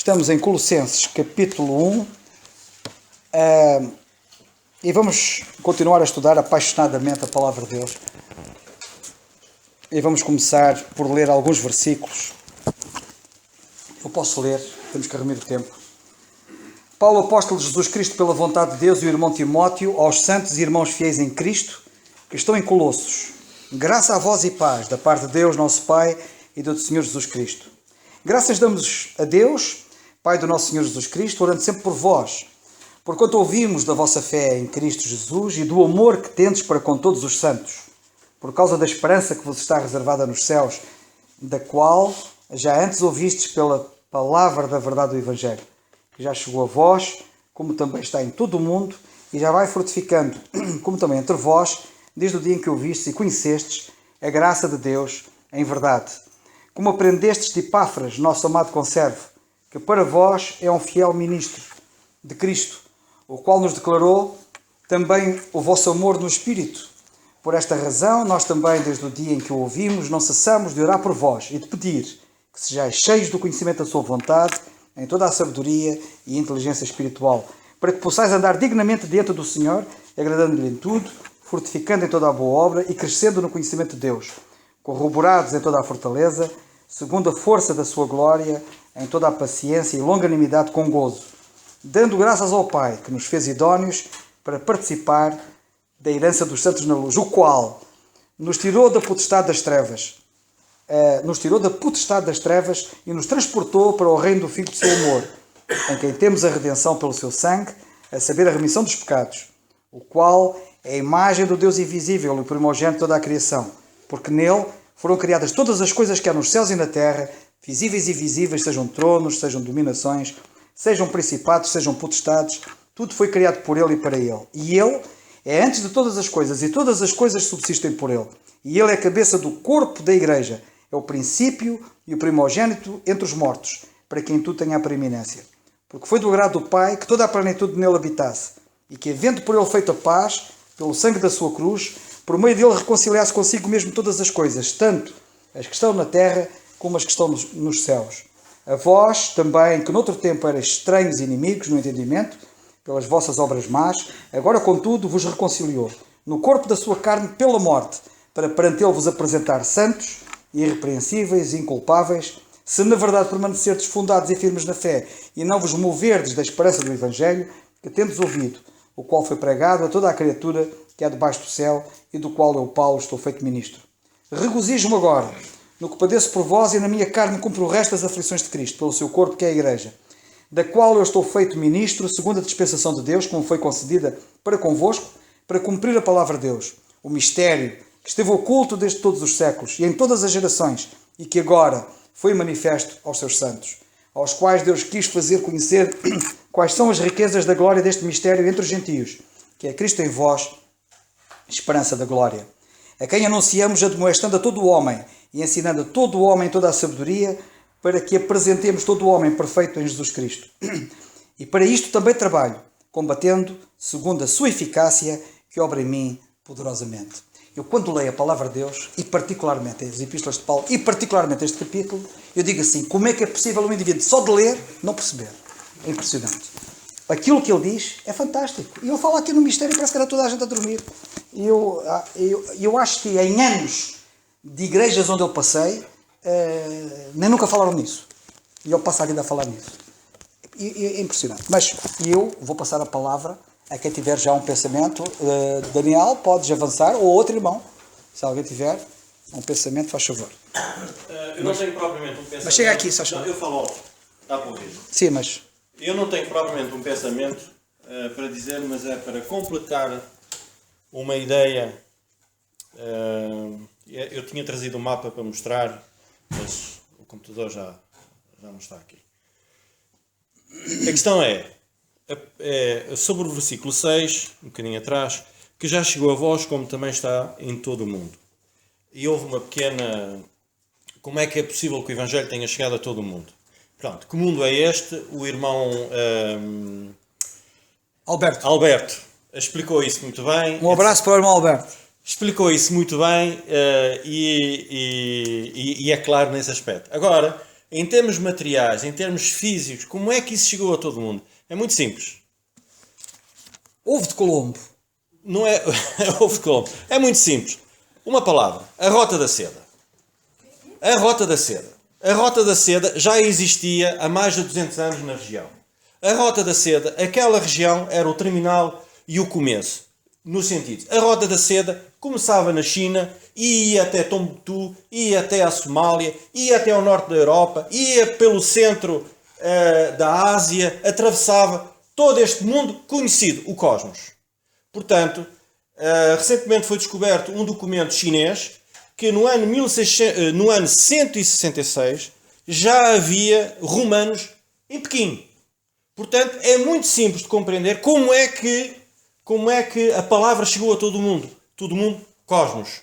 Estamos em Colossenses capítulo 1 e vamos continuar a estudar apaixonadamente a Palavra de Deus. E vamos começar por ler alguns versículos. Eu posso ler, temos que remir o tempo. Paulo, apóstolo de Jesus Cristo, pela vontade de Deus, e o irmão Timóteo, aos santos e irmãos fiéis em Cristo, que estão em Colossos. Graça a vós e paz, da parte de Deus, nosso Pai, e do Senhor Jesus Cristo. Graças damos a Deus, Pai do nosso Senhor Jesus Cristo, orando sempre por vós, porquanto ouvimos da vossa fé em Cristo Jesus e do amor que tendes para com todos os santos, por causa da esperança que vos está reservada nos céus, da qual já antes ouvistes pela palavra da verdade do Evangelho, que já chegou a vós, como também está em todo o mundo, e já vai frutificando, como também entre vós, desde o dia em que ouvistes e conhecestes a graça de Deus em verdade. Como aprendestes de Epáfras, nosso amado conservo, que para vós é um fiel ministro de Cristo, o qual nos declarou também o vosso amor no Espírito. Por esta razão, nós também, desde o dia em que o ouvimos, não cessamos de orar por vós e de pedir que sejais cheios do conhecimento da sua vontade, em toda a sabedoria e inteligência espiritual, para que possais andar dignamente diante do Senhor, agradando-lhe em tudo, fortificando em toda a boa obra e crescendo no conhecimento de Deus, corroborados em toda a fortaleza, segundo a força da sua glória, em toda a paciência e longanimidade com gozo, dando graças ao Pai, que nos fez idóneos para participar da herança dos santos na luz, o qual nos tirou da potestade das trevas, e nos transportou para o reino do Filho do seu amor, em quem temos a redenção pelo seu sangue, a saber, a remissão dos pecados, o qual é a imagem do Deus invisível e o primogênito de toda a criação, porque nele foram criadas todas as coisas que há nos céus e na terra, visíveis e invisíveis, sejam tronos, sejam dominações, sejam principados, sejam potestades, tudo foi criado por ele e para ele. E ele é antes de todas as coisas, e todas as coisas subsistem por ele. E ele é a cabeça do corpo da igreja, é o princípio e o primogênito entre os mortos, para quem tudo tenha a preeminência. Porque foi do agrado do Pai que toda a plenitude nele habitasse, e que, havendo por ele feito a paz, pelo sangue da sua cruz, por meio dele reconciliasse consigo mesmo todas as coisas, tanto as que estão na terra como as que estão nos céus. A vós também, que noutro tempo erais estranhos e inimigos no entendimento, pelas vossas obras más, agora contudo vos reconciliou, no corpo da sua carne pela morte, para perante ele vos apresentar santos, irrepreensíveis e inculpáveis, se na verdade permanecerdes fundados e firmes na fé, e não vos moverdes da esperança do Evangelho, que tendes ouvido, o qual foi pregado a toda a criatura que há debaixo do céu, e do qual eu, Paulo, estou feito ministro. Regozijo-me agora no que padeço por vós, e na minha carne cumpro o resto das aflições de Cristo, pelo seu corpo, que é a Igreja, da qual eu estou feito ministro, segundo a dispensação de Deus, como foi concedida para convosco, para cumprir a palavra de Deus, o mistério que esteve oculto desde todos os séculos e em todas as gerações, e que agora foi manifesto aos seus santos, aos quais Deus quis fazer conhecer quais são as riquezas da glória deste mistério entre os gentios, que é Cristo em vós, esperança da glória, a quem anunciamos, admoestando a todo o homem e ensinando a todo o homem toda a sabedoria, para que apresentemos todo o homem perfeito em Jesus Cristo. E para isto também trabalho, combatendo, segundo a sua eficácia, que obra em mim poderosamente. Eu, quando leio a palavra de Deus, e particularmente as epístolas de Paulo, e particularmente este capítulo, eu digo assim, como é que é possível um indivíduo só de ler não perceber? É impressionante. Aquilo que ele diz é fantástico. E eu falo aqui no mistério, parece que era toda a gente a dormir. Eu acho que em anos de igrejas onde eu passei, nem nunca falaram nisso. E eu passo a vida a falar nisso. É impressionante. Mas eu vou passar a palavra a quem tiver já um pensamento. Daniel, podes avançar, ou outro irmão. Se alguém tiver um pensamento, faz favor. Eu não tenho propriamente um pensamento. Mas chega aqui, só não, eu falo alto. Dá para ouvir. Sim, mas... Eu não tenho propriamente um pensamento para dizer, mas é para completar uma ideia. Eu tinha trazido um mapa para mostrar, mas o computador já não está aqui. A questão é sobre o versículo 6, um bocadinho atrás, que já chegou a vós como também está em todo o mundo. E houve uma pequena... Como é que é possível que o Evangelho tenha chegado a todo o mundo? Pronto, que mundo é este? O irmão Alberto explicou isso muito bem. Um abraço para o irmão Alberto. Explicou isso muito bem e é claro nesse aspecto. Agora, em termos materiais, em termos físicos, como é que isso chegou a todo mundo? É muito simples. Ovo de Colombo. Não é ovo de Colombo. É muito simples. Uma palavra. A Rota da Seda. A Rota da Seda. A Rota da Seda já existia há mais de 200 anos na região. A Rota da Seda, aquela região era o terminal e o começo. No sentido, a Rota da Seda começava na China, ia até Tombuctu, ia até a Somália, ia até ao norte da Europa, ia pelo centro da Ásia, atravessava todo este mundo conhecido, o cosmos. Portanto, recentemente foi descoberto um documento chinês que no ano 166 já havia romanos em Pequim. Portanto, é muito simples de compreender como é que a palavra chegou a todo o mundo. Todo o mundo, cosmos.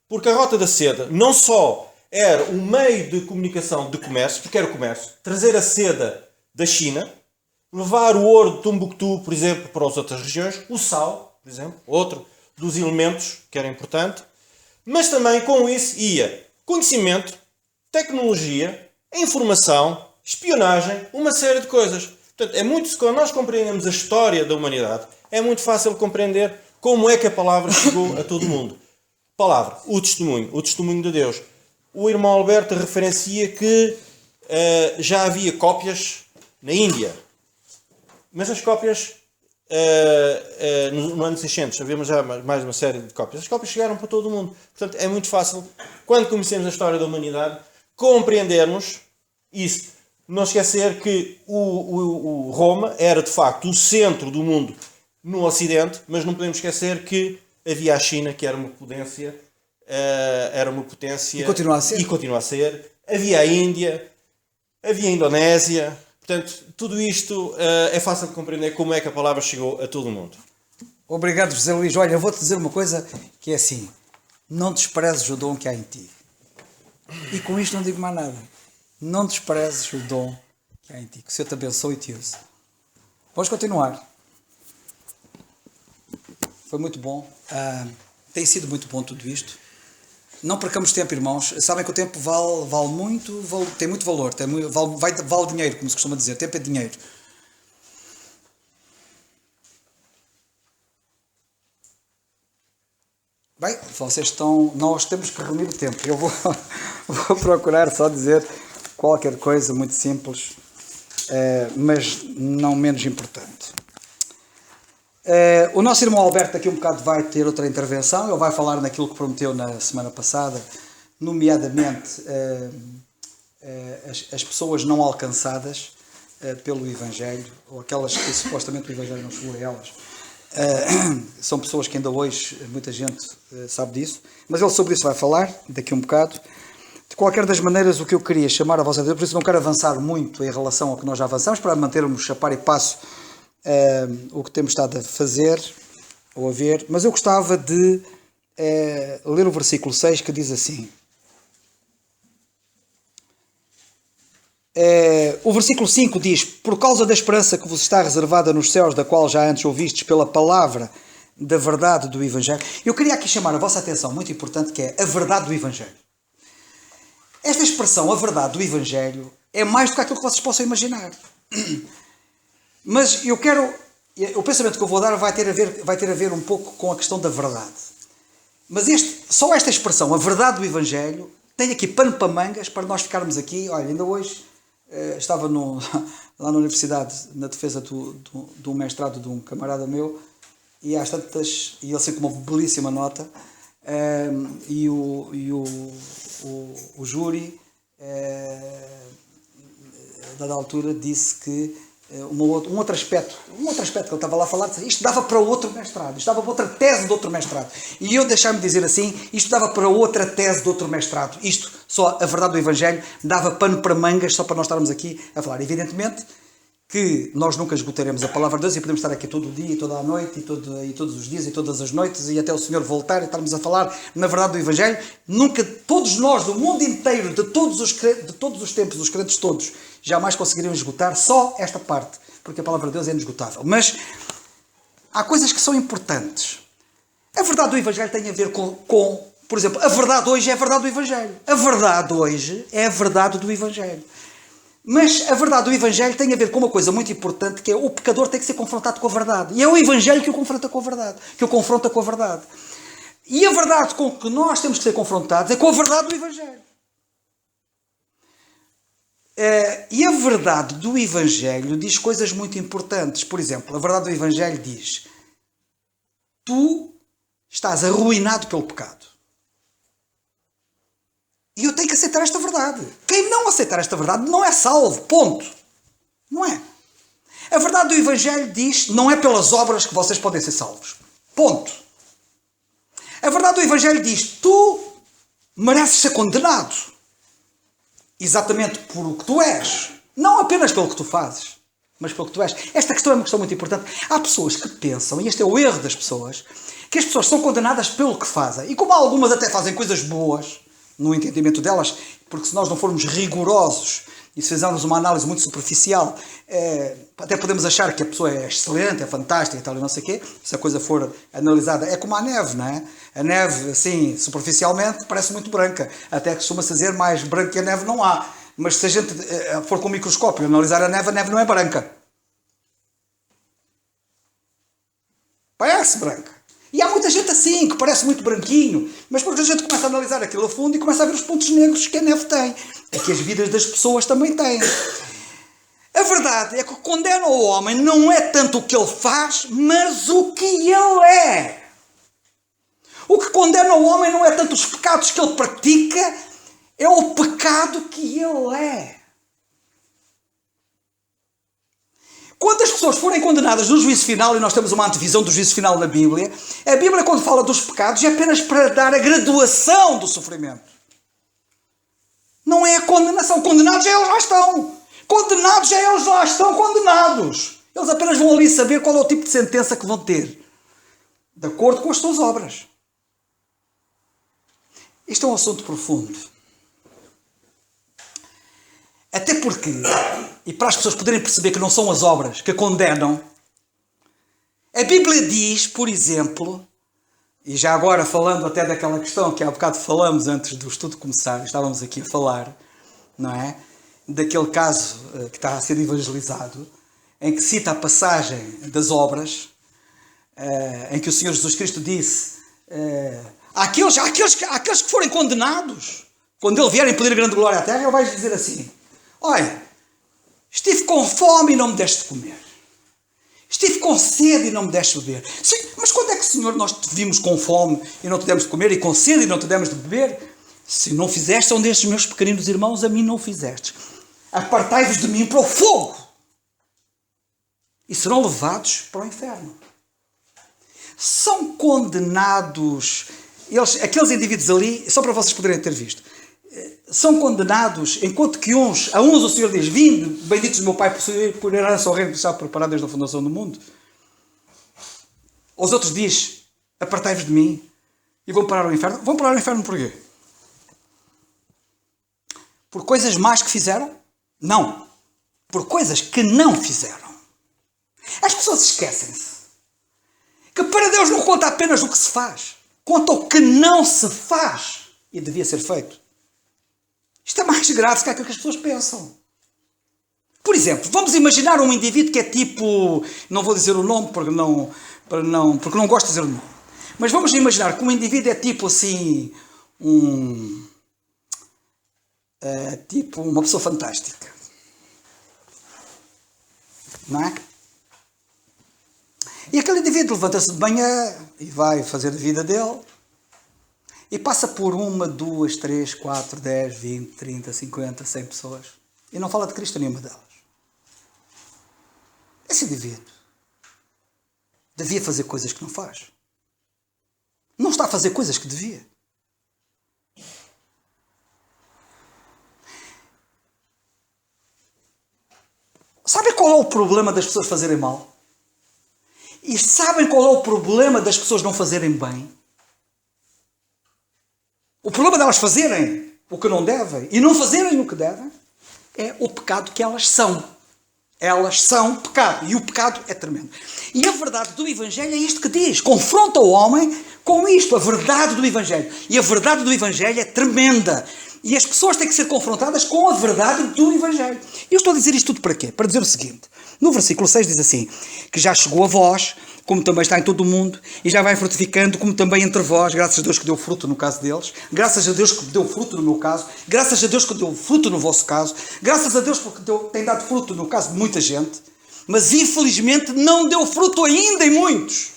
Porque a Rota da Seda não só era um meio de comunicação de comércio, porque era o comércio, trazer a seda da China, levar o ouro de Tombuctu, por exemplo, para as outras regiões, o sal, por exemplo, outro dos elementos que era importante, mas também com isso ia conhecimento, tecnologia, informação, espionagem, uma série de coisas. Portanto, quando nós compreendemos a história da humanidade, é muito fácil compreender como é que a palavra chegou a todo o mundo. Palavra, o testemunho de Deus. O irmão Alberto referencia que já havia cópias na Índia. Mas as cópias, no ano 600, havemos já mais uma série de cópias. As cópias chegaram para todo o mundo. Portanto, é muito fácil, quando conhecemos a história da humanidade, compreendermos isso. Não esquecer que o Roma era, de facto, o centro do mundo no Ocidente, mas não podemos esquecer que havia a China, que era uma potência. E continua a ser. Havia a Índia, havia a Indonésia. Portanto, tudo isto é fácil de compreender como é que a palavra chegou a todo o mundo. Obrigado, José Luís. Olha, eu vou-te dizer uma coisa que é assim: não desprezes o dom que há em ti. E com isto não digo mais nada. Não desprezes o dom que há em ti. Que o Senhor te abençoe e te use. Vamos continuar. Foi muito bom. Tem sido muito bom tudo isto. Não percamos tempo, irmãos. Sabem que o tempo vale muito, tem muito valor. Vale dinheiro, como se costuma dizer. Tempo é dinheiro. Bem, nós temos que reunir o tempo. Eu vou procurar só dizer qualquer coisa muito simples, mas não menos importante. O nosso irmão Alberto daqui um bocado vai ter outra intervenção. Ele vai falar naquilo que prometeu na semana passada, nomeadamente as pessoas não alcançadas pelo Evangelho, ou aquelas que supostamente o Evangelho não chegou a elas. São pessoas que ainda hoje muita gente sabe disso, mas ele sobre isso vai falar daqui um bocado. De qualquer das maneiras, o que eu queria chamar a vossa atenção, por isso não quero avançar muito em relação ao que nós já avançamos, para mantermos a par e passo o que temos estado a fazer ou a ver, mas eu gostava de ler o versículo 6 que diz assim. O versículo 5 diz: por causa da esperança que vos está reservada nos céus, da qual já antes ouvistes pela palavra da verdade do Evangelho. Eu queria aqui chamar a vossa atenção, muito importante, que é a verdade do Evangelho. Esta expressão, a verdade do Evangelho, é mais do que aquilo que vocês possam imaginar. Mas o pensamento que eu vou dar vai ter a ver um pouco com a questão da verdade. Mas só esta expressão, a verdade do Evangelho, tem aqui pano para mangas para nós ficarmos aqui. Olha, ainda hoje estava lá na universidade, na defesa do mestrado de um camarada meu, e às tantas, e ele sempre com uma belíssima nota, e o júri, a dada altura, disse que um outro aspecto que ele estava lá a falar, isto dava para outro mestrado, isto dava para outra tese de outro mestrado. E eu deixar-me dizer assim, isto dava para outra tese de outro mestrado. Isto, só a verdade do Evangelho, dava pano para mangas, só para nós estarmos aqui a falar. Evidentemente que nós nunca esgotaremos a palavra de Deus e podemos estar aqui todo o dia e toda a noite e todos os dias e todas as noites e até o Senhor voltar e estarmos a falar na verdade do Evangelho. Nunca, todos nós, do mundo inteiro, de todos os tempos, os crentes todos, jamais conseguiriam esgotar só esta parte, porque a palavra de Deus é inesgotável. Mas há coisas que são importantes. A verdade do Evangelho tem a ver com, por exemplo, a verdade hoje é a verdade do Evangelho. A verdade hoje é a verdade do Evangelho. Mas a verdade do Evangelho tem a ver com uma coisa muito importante, que é o pecador tem que ser confrontado com a verdade. E é o Evangelho que o confronta com a verdade. Que o confronta com a verdade. E a verdade com que nós temos que ser confrontados é com a verdade do Evangelho. E a verdade do Evangelho diz coisas muito importantes. Por exemplo, a verdade do Evangelho diz: tu estás arruinado pelo pecado. E eu tenho que aceitar esta verdade. Quem não aceitar esta verdade não é salvo. Ponto. Não é. A verdade do Evangelho diz: não é pelas obras que vocês podem ser salvos. Ponto. A verdade do Evangelho diz: tu mereces ser condenado. Exatamente por o que tu és. Não apenas pelo que tu fazes, mas pelo que tu és. Esta questão é uma questão muito importante. Há pessoas que pensam, e este é o erro das pessoas, que as pessoas são condenadas pelo que fazem. E como algumas até fazem coisas boas, no entendimento delas, porque se nós não formos rigorosos e se fizermos uma análise muito superficial, até podemos achar que a pessoa é excelente, é fantástica e tal, e não sei o quê, se a coisa for analisada. É como a neve, não é? A neve, assim, superficialmente, parece muito branca. Até costuma-se dizer, mais branca que a neve não há. Mas se a gente for com o microscópio e analisar a neve não é branca. Parece branca. E há muita gente assim, que parece muito branquinho, mas depois a gente começa a analisar aquilo a fundo e começa a ver os pontos negros que a neve tem. É que as vidas das pessoas também têm. A verdade é que o que condena o homem não é tanto o que ele faz, mas o que ele é. O que condena o homem não é tanto os pecados que ele pratica, é o pecado que ele é. Quando as pessoas forem condenadas no juízo final, e nós temos uma antevisão do juízo final na Bíblia, a Bíblia, quando fala dos pecados, é apenas para dar a graduação do sofrimento. Não é a condenação. Condenados já eles lá estão. Condenados já eles lá estão condenados. Eles apenas vão ali saber qual é o tipo de sentença que vão ter, de acordo com as suas obras. Isto é um assunto profundo. Até porque, e para as pessoas poderem perceber que não são as obras que condenam, a Bíblia diz, por exemplo, e já agora falando até daquela questão que há bocado falamos antes do estudo começar, estávamos aqui a falar, não é? Daquele caso que está a ser evangelizado, em que cita a passagem das obras, em que o Senhor Jesus Cristo disse: aqueles que forem condenados, quando Ele vier em poder e grande glória à terra, Ele vai dizer assim: olha, estive com fome e não me deste de comer. Estive com sede e não me deste de beber. Sim, mas quando é que, Senhor, nós te vimos com fome e não te demos de comer, e com sede e não te demos de beber? Se não fizeste a um destes meus pequeninos irmãos, a mim não fizestes. Apartai-vos de mim para o fogo, e serão levados para o inferno. São condenados, aqueles indivíduos ali, só para vocês poderem ter visto, são condenados, enquanto que a uns o Senhor diz: vinde, benditos do meu Pai, por herança ao reino que está preparado desde a fundação do mundo. Aos outros diz: apartai-vos de mim, e vão parar ao inferno. Vão parar ao inferno por quê? Por coisas más que fizeram? Não. Por coisas que não fizeram. As pessoas esquecem-se que para Deus não conta apenas o que se faz, conta o que não se faz e devia ser feito. Isto é mais grave que aquilo que as pessoas pensam. Por exemplo, vamos imaginar um indivíduo que é tipo, não vou dizer o nome porque não gosto de dizer o nome, mas vamos imaginar que um indivíduo é tipo assim, tipo uma pessoa fantástica, não é? E aquele indivíduo levanta-se de manhã e vai fazer a vida dele e passa por 1, 2, 3, 4, 10, 20, 30, 50, 100 pessoas e não fala de Cristo nenhuma delas. Esse indivíduo devia fazer coisas que não faz. Não está a fazer coisas que devia. Sabe qual é o problema das pessoas fazerem mal? E sabem qual é o problema das pessoas não fazerem bem? O problema delas fazerem o que não devem e não fazerem o que devem é o pecado que elas são. Elas são pecado. E o pecado é tremendo. E a verdade do Evangelho é isto que diz. Confronta o homem com isto. A verdade do Evangelho. E a verdade do Evangelho é tremenda. E as pessoas têm que ser confrontadas com a verdade do Evangelho. Eu estou a dizer isto tudo para quê? Para dizer o seguinte. No versículo 6 diz assim, que já chegou a vós, como também está em todo o mundo, e já vai frutificando, como também entre vós, graças a Deus que deu fruto no caso deles, graças a Deus que deu fruto no meu caso, graças a Deus que deu fruto no vosso caso, graças a Deus porque tem dado fruto no caso de muita gente, mas infelizmente não deu fruto ainda em muitos.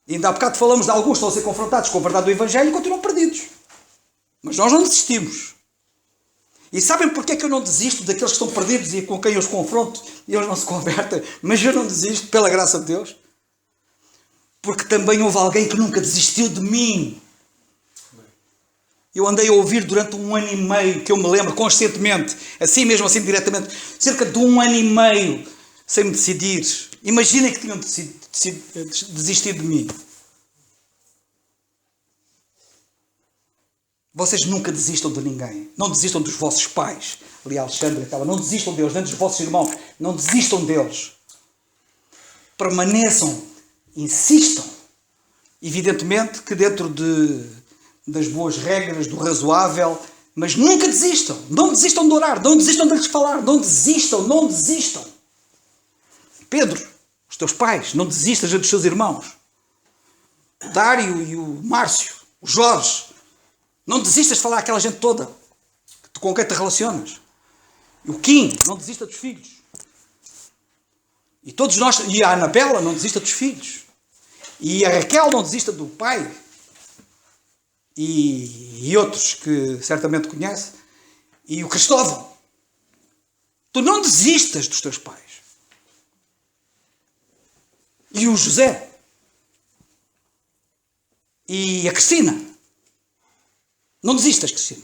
E ainda há bocado falamos de alguns que estão a ser confrontados com a verdade do Evangelho e continuam perdidos. Mas nós não desistimos. E sabem porque é que eu não desisto daqueles que estão perdidos e com quem eu os confronto e eles não se convertem? Mas eu não desisto, pela graça de Deus. Porque também houve alguém que nunca desistiu de mim. Eu andei a ouvir durante 1 ano e meio, que eu me lembro conscientemente, assim mesmo, assim diretamente, cerca de 1 ano e meio, sem me decidir. Imaginem que tinham desistido de mim. Vocês nunca desistam de ninguém. Não desistam dos vossos pais. Ali Alexandre estava. Não desistam deles, nem dos vossos irmãos. Não desistam deles. Permaneçam. Insistam. Evidentemente que dentro das boas regras, do razoável, mas nunca desistam. Não desistam de orar. Não desistam de lhes falar. Não desistam. Não desistam. Pedro, os teus pais, não desistas dos seus irmãos. O Dário e o Márcio, o Jorge. Não desistas de falar àquela gente toda com quem te relacionas. E o Kim, não desista dos filhos. E todos nós, e a Anabela, não desista dos filhos. E a Raquel, não desista do pai. E outros que certamente conhece. E o Cristóvão. Tu não desistas dos teus pais. E o José. E a Cristina. Não desistas, Cristina.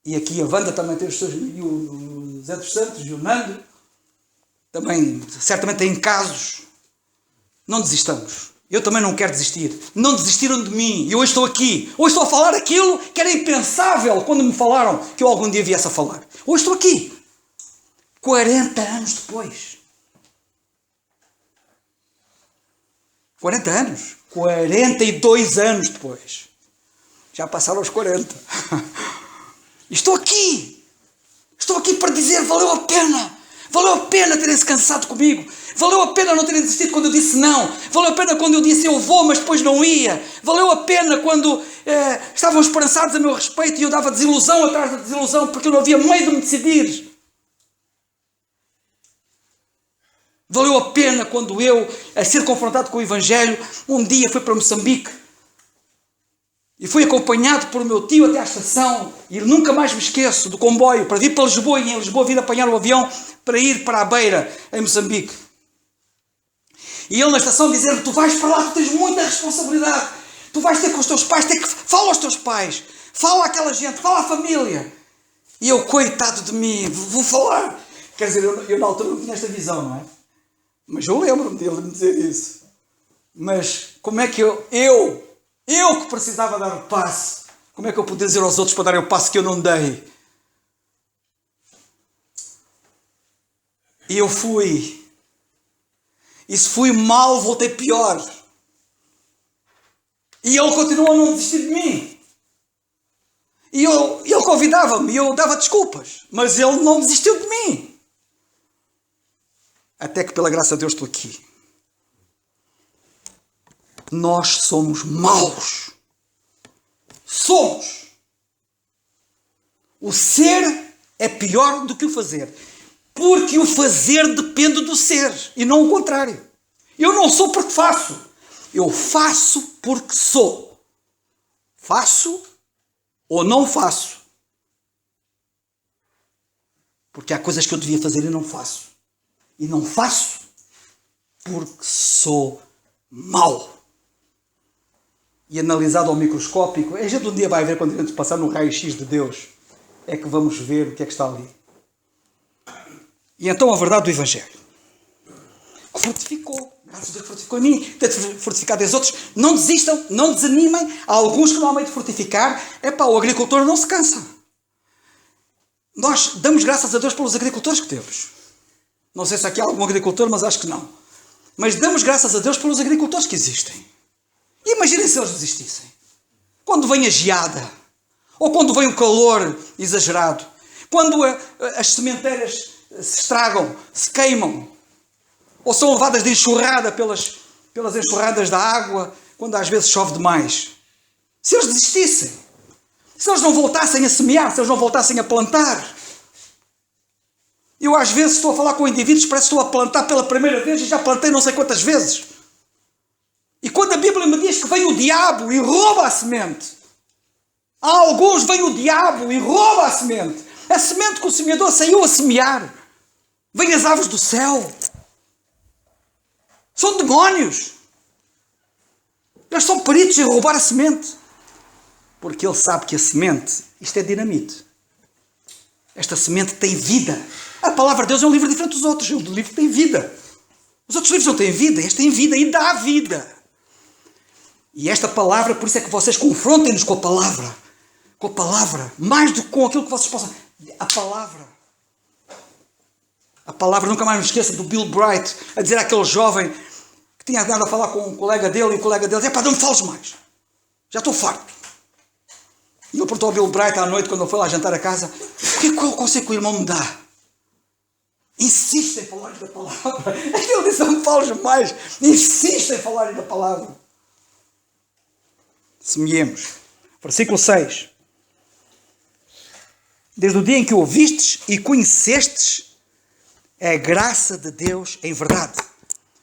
E aqui a Wanda também tem os seus... E o Zé dos Santos e o Nando. Também, certamente, têm casos. Não desistamos. Eu também não quero desistir. Não desistiram de mim. E hoje estou aqui. Hoje estou a falar aquilo que era impensável quando me falaram que eu algum dia viesse a falar. Hoje estou aqui. 40 anos depois. 40 anos. 42 anos depois. Já passaram os 40. Estou aqui. Estou aqui para dizer, valeu a pena. Valeu a pena terem-se cansado comigo. Valeu a pena não terem desistido quando eu disse não. Valeu a pena quando eu disse eu vou, mas depois não ia. Valeu a pena quando estavam esperançados a meu respeito e eu dava desilusão atrás da desilusão porque eu não havia meio de me decidir. Valeu a pena quando eu, a ser confrontado com o Evangelho, um dia fui para Moçambique. E fui acompanhado por meu tio até à estação, e nunca mais me esqueço do comboio, para vir para Lisboa, e em Lisboa vir apanhar o avião para ir para a Beira, em Moçambique. E ele na estação dizer-me, tu vais para lá, tu tens muita responsabilidade, tu vais ter com os teus pais, fala aos teus pais, fala àquela gente, fala à família. E eu, coitado de mim, vou falar. Quer dizer, eu na altura não tinha esta visão, não é? Mas eu lembro-me dele me dizer isso. Mas como é que eu que precisava dar o passo, como é que eu podia dizer aos outros para darem o passo que eu não dei? E eu fui. E se fui mal, voltei pior. E ele continuou a não desistir de mim. E ele convidava-me e eu dava desculpas. Mas ele não desistiu de mim. Até que pela graça de Deus estou aqui. Nós somos maus. Somos. O ser é pior do que o fazer. Porque o fazer depende do ser e não o contrário. Eu não sou porque faço. Eu faço porque sou. Faço ou não faço. Porque há coisas que eu devia fazer e não faço. E não faço porque sou mau. E analisado ao microscópico, a gente um dia vai ver, quando a gente passar no raio-x de Deus, é que vamos ver o que é que está ali. E então a verdade do Evangelho, que fortificou, graças a Deus fortificou em mim, tem de fortificar dos outros. Não desistam, não desanimem. Há alguns que não há meio de fortificar. O agricultor não se cansa. Nós damos graças a Deus pelos agricultores que temos. Não sei se aqui há algum agricultor, mas acho que não. Mas damos graças a Deus pelos agricultores que existem. Imaginem se eles desistissem. Quando vem a geada, ou quando vem o calor exagerado, quando as sementeiras se estragam, se queimam, ou são levadas de enxurrada pelas enxurradas da água, quando às vezes chove demais. Se eles desistissem, se eles não voltassem a semear, se eles não voltassem a plantar. Eu às vezes estou a falar com indivíduos, parece que estou a plantar pela primeira vez e já plantei não sei quantas vezes. E quando a Bíblia me diz que vem o diabo e rouba a semente, há alguns vem o diabo e rouba a semente que o semeador saiu a semear. Vêm as aves do céu. São demónios. Eles são peritos em roubar a semente. Porque ele sabe que a semente, isto é dinamite. Esta semente tem vida. A palavra de Deus é um livro diferente dos outros. É um livro que tem vida. Os outros livros não têm vida. Este tem vida e dá vida. E esta palavra, por isso é que vocês confrontem-nos com a palavra. Com a palavra. Mais do que com aquilo que vocês possam. A palavra. A palavra, nunca mais me esqueça do Bill Bright a dizer àquele jovem que tinha andado a falar com um colega dele e o colega dele dizia: não me fales mais. Já estou farto. E ele perguntou ao Bill Bright à noite, quando ele foi lá jantar a casa: qual é o conselho que o irmão me dá? Insiste em falar da palavra. Ele disse: não me fales mais. Insiste em falar da palavra. Semeemos. Versículo 6. Desde o dia em que o ouvistes e conhecestes a graça de Deus em verdade.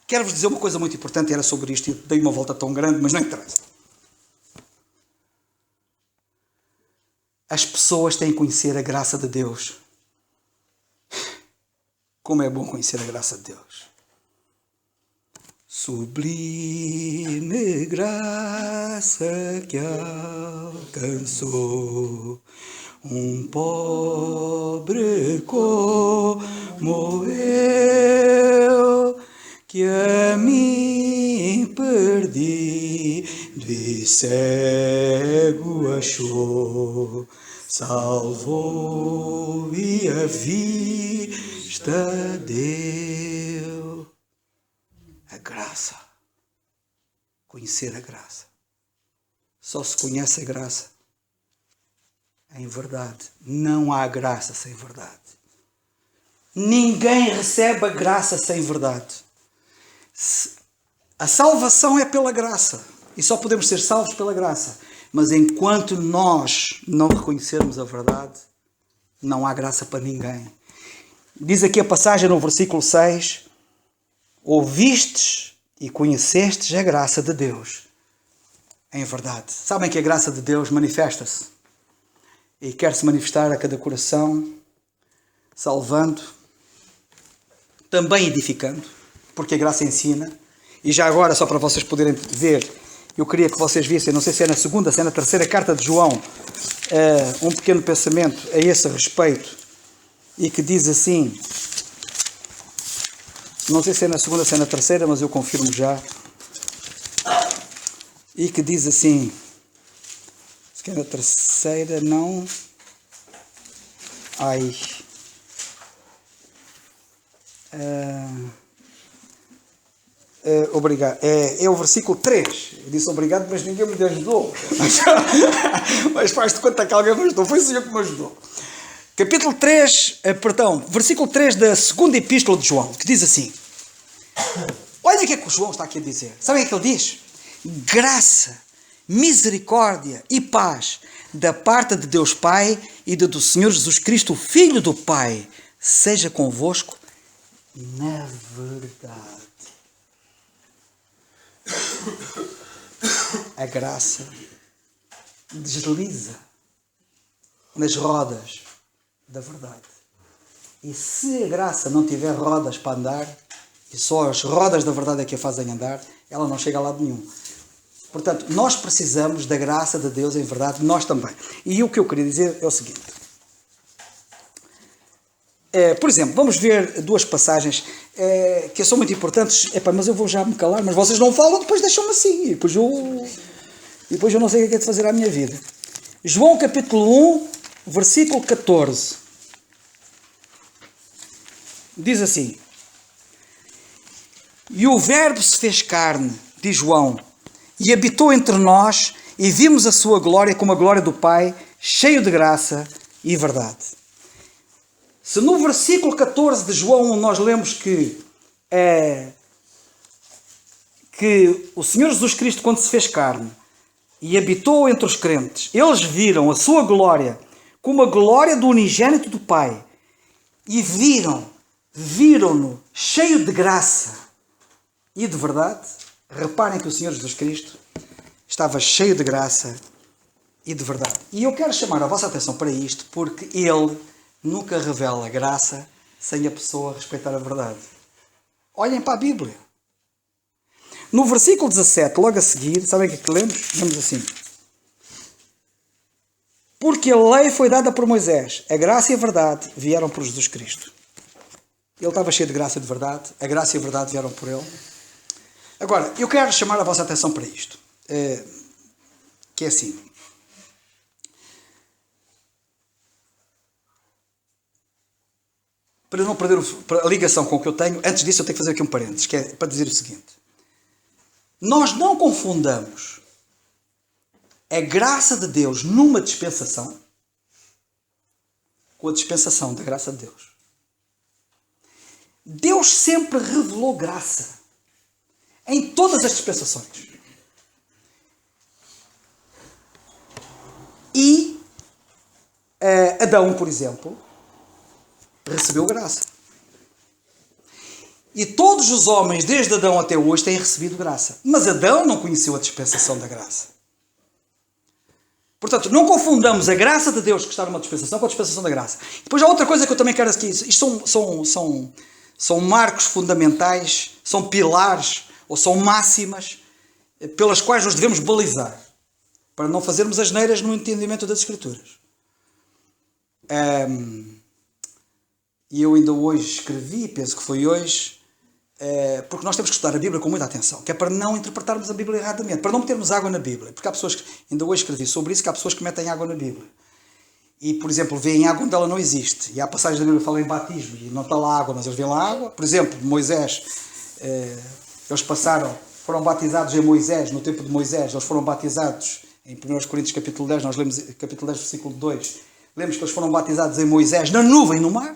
Quero-vos dizer uma coisa muito importante, era sobre isto, e dei uma volta tão grande, mas não interessa. As pessoas têm que conhecer a graça de Deus. Como é bom conhecer a graça de Deus. Sublime graça que alcançou um pobre como eu, que a mim perdido e cego achou, salvou e a vista deu. A graça. Conhecer a graça. Só se conhece a graça em verdade. Não há graça sem verdade. Ninguém recebe a graça sem verdade. A salvação é pela graça. E só podemos ser salvos pela graça. Mas enquanto nós não reconhecermos a verdade, não há graça para ninguém. Diz aqui a passagem no versículo 6: ouvistes e conhecestes a graça de Deus em verdade. Sabem que a graça de Deus manifesta-se e quer se manifestar a cada coração, salvando, também edificando, porque a graça ensina. E já agora, só para vocês poderem ver, eu queria que vocês vissem, não sei se é na segunda, se é na terceira carta de João, um pequeno pensamento a esse respeito, e que diz assim, não sei se é na segunda, se é na terceira, mas eu confirmo já, e que diz assim, se é na terceira, não, obrigado. É o versículo 3. Eu disse obrigado, mas ninguém me ajudou. Mas faz de conta que alguém me ajudou. Foi o Senhor que me ajudou. Capítulo 3, versículo 3 da segunda epístola de João, que diz assim. Olha o que é que o João está aqui a dizer. Sabem o que ele diz? Graça, misericórdia e paz da parte de Deus Pai e do Senhor Jesus Cristo, o Filho do Pai, seja convosco na verdade. A graça desliza nas rodas da verdade. E se a graça não tiver rodas para andar, e só as rodas da verdade é que a fazem andar, ela não chega a lado nenhum. Portanto, nós precisamos da graça de Deus em verdade, nós também. E o que eu queria dizer é o seguinte. Por exemplo, vamos ver duas passagens que são muito importantes. Mas eu vou já me calar, mas vocês não falam, depois deixam-me assim. E depois eu não sei o que é de fazer à minha vida. João capítulo 1, versículo 14. Diz assim. E o verbo se fez carne, diz João, e habitou entre nós, e vimos a sua glória como a glória do Pai, cheio de graça e verdade. Se no versículo 14 de João 1 nós lemos que o Senhor Jesus Cristo, quando se fez carne e habitou entre os crentes, eles viram a sua glória como a glória do unigênito do Pai, e viram-no cheio de graça e de verdade. Reparem que o Senhor Jesus Cristo estava cheio de graça e de verdade. E eu quero chamar a vossa atenção para isto, porque Ele nunca revela graça sem a pessoa respeitar a verdade. Olhem para a Bíblia. No versículo 17, logo a seguir, sabem o que é que lemos? Lemos assim: porque a lei foi dada por Moisés, a graça e a verdade vieram por Jesus Cristo. Ele estava cheio de graça e de verdade, a graça e a verdade vieram por Ele. Agora, eu quero chamar a vossa atenção para isto, que é assim. Para não perder a ligação com o que eu tenho, antes disso eu tenho que fazer aqui um parênteses, que é para dizer o seguinte: nós não confundamos a graça de Deus numa dispensação com a dispensação da graça de Deus. Deus sempre revelou graça em todas as dispensações. E Adão, por exemplo, recebeu graça. E todos os homens, desde Adão até hoje, têm recebido graça. Mas Adão não conheceu a dispensação da graça. Portanto, não confundamos a graça de Deus que está numa dispensação com a dispensação da graça. Depois há outra coisa que eu também quero aqui. Isto são marcos fundamentais, são pilares ou são máximas pelas quais nos devemos balizar, para não fazermos asneiras no entendimento das Escrituras. E eu ainda hoje escrevi, penso que foi hoje, porque nós temos que estudar a Bíblia com muita atenção, que é para não interpretarmos a Bíblia erradamente, para não metermos água na Bíblia, porque há pessoas que, ainda hoje escrevi sobre isso, que há pessoas que metem água na Bíblia. E, por exemplo, veem água onde ela não existe. E há passagens da Bíblia que falam em batismo e não está lá água, mas eles veem lá água. Por exemplo, Moisés, eles foram batizados em Moisés, no tempo de Moisés, eles foram batizados em 1 Coríntios capítulo 10, nós lemos capítulo 10, versículo 2, lemos que eles foram batizados em Moisés, na nuvem, no mar.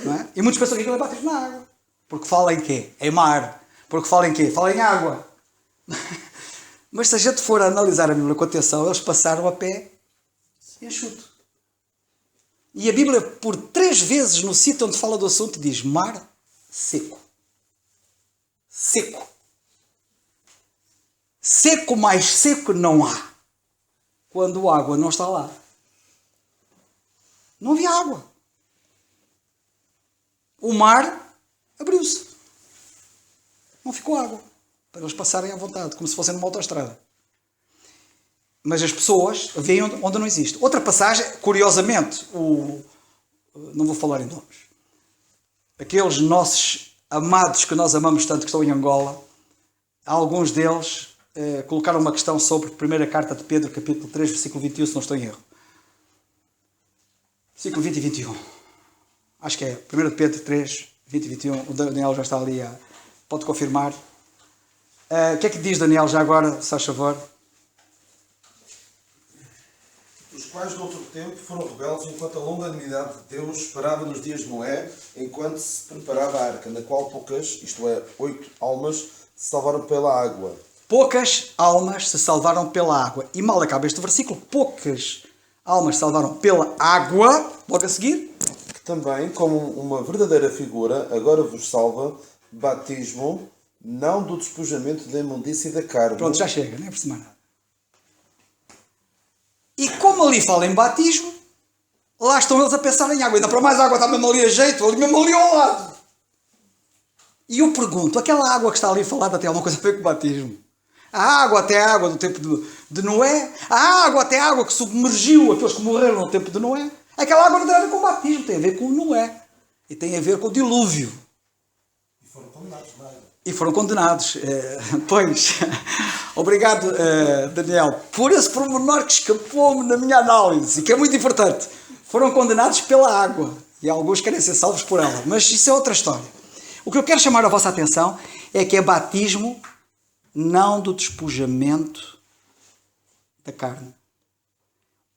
Não é? E muitos pensam que aquilo é batismo na água. Porque fala em quê? Em mar. Porque fala em quê? Fala em água. Mas se a gente for analisar a Bíblia com atenção, eles passaram a pé enxuto. E a Bíblia, por 3 vezes no sítio onde fala do assunto, diz mar seco. Seco. Seco mais seco não há. Quando a água não está lá. Não havia água. O mar abriu-se. Não ficou água. Para eles passarem à vontade, como se fossem numa autoestrada. Mas as pessoas veem onde não existe. Outra passagem, curiosamente, não vou falar em nomes. Aqueles nossos amados que nós amamos tanto que estão em Angola, alguns deles colocaram uma questão sobre a primeira carta de Pedro, capítulo 3, versículo 21, se não estou em erro. Versículo 20 e 21. Acho que é 1 de Pedro 3, 20 e 21. O Daniel já está ali, pode confirmar. O que é que diz Daniel já agora, se faz favor? Os quais, de outro tempo, foram rebeldes enquanto a longanimidade de Deus esperava nos dias de Noé, enquanto se preparava a arca, na qual poucas, isto é, 8 almas, se salvaram pela água. Poucas almas se salvaram pela água. E mal acaba este versículo. Poucas almas se salvaram pela água. Logo a seguir. Que também, como uma verdadeira figura, agora vos salva, batismo, não do despojamento da imundícia e da carne. Pronto, já chega, nem é por semana. E como ali fala em batismo, lá estão eles a pensar em água. Ainda para mais, a água está mesmo ali a jeito, ali mesmo ali ao lado. E eu pergunto, aquela água que está ali falada tem alguma coisa a ver com o batismo? A água até a água do tempo de Noé? A água até a água que submergiu aqueles que morreram no tempo de Noé? Aquela água não tem a ver com o batismo, tem a ver com Noé. E tem a ver com o dilúvio. E foram condenados, não é? E foram condenados. Pois, obrigado, Daniel, por esse pormenor que escapou-me na minha análise, e que é muito importante. Foram condenados pela água, e alguns querem ser salvos por ela, mas isso é outra história. O que eu quero chamar a vossa atenção é que é batismo não do despojamento da carne.